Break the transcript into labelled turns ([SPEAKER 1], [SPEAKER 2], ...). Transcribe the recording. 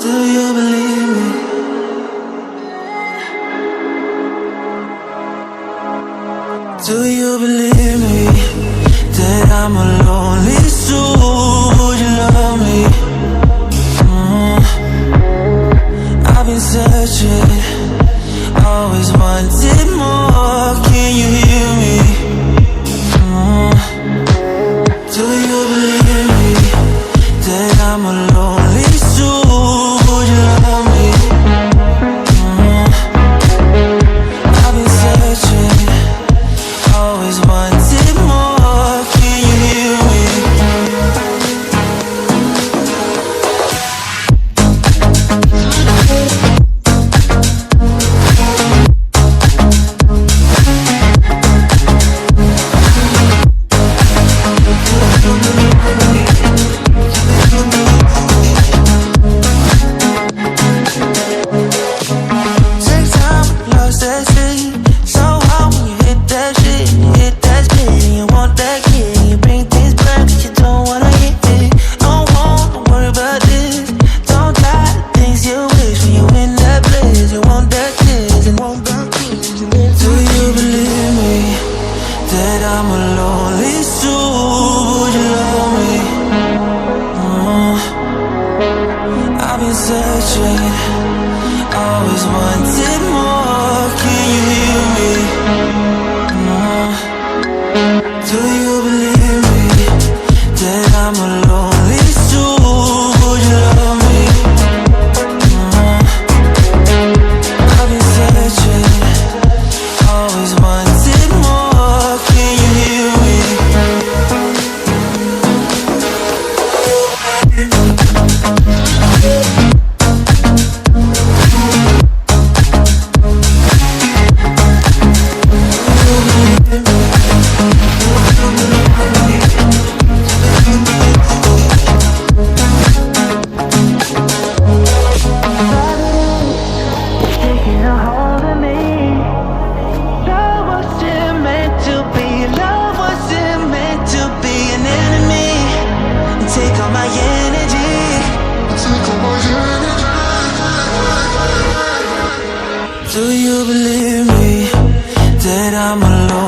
[SPEAKER 1] Do you believe me? Do you believe me that I'm a lonely soul? Would you love me? I've been searching, always wanted more. Can you hear me? Do you believe me that I'm a lonely soul? Would you love me? I've been searching, always wanted more. Can you hear me? Take time, lost that shit. So hard when you hit that shit. You hit that spit and you want that kid. You bring things back 'cause you don't wanna hit it. Don't wanna worry about this. Don't try the things you wish when you in that place. You want that kiss and want that kiss. Do you believe me that I'm a lonely soul? Would you love me? I've been searching, always wanted more. Can you hear me? Do you believe me that I'm a lonely soul? Would you love me? I've been searching, always wanted more. Can you hear me? Taking a hold of me. Love wasn't meant to be. Love wasn't meant to be an enemy. Take all my energy. Take all my energy. Do you believe me that I'm alone?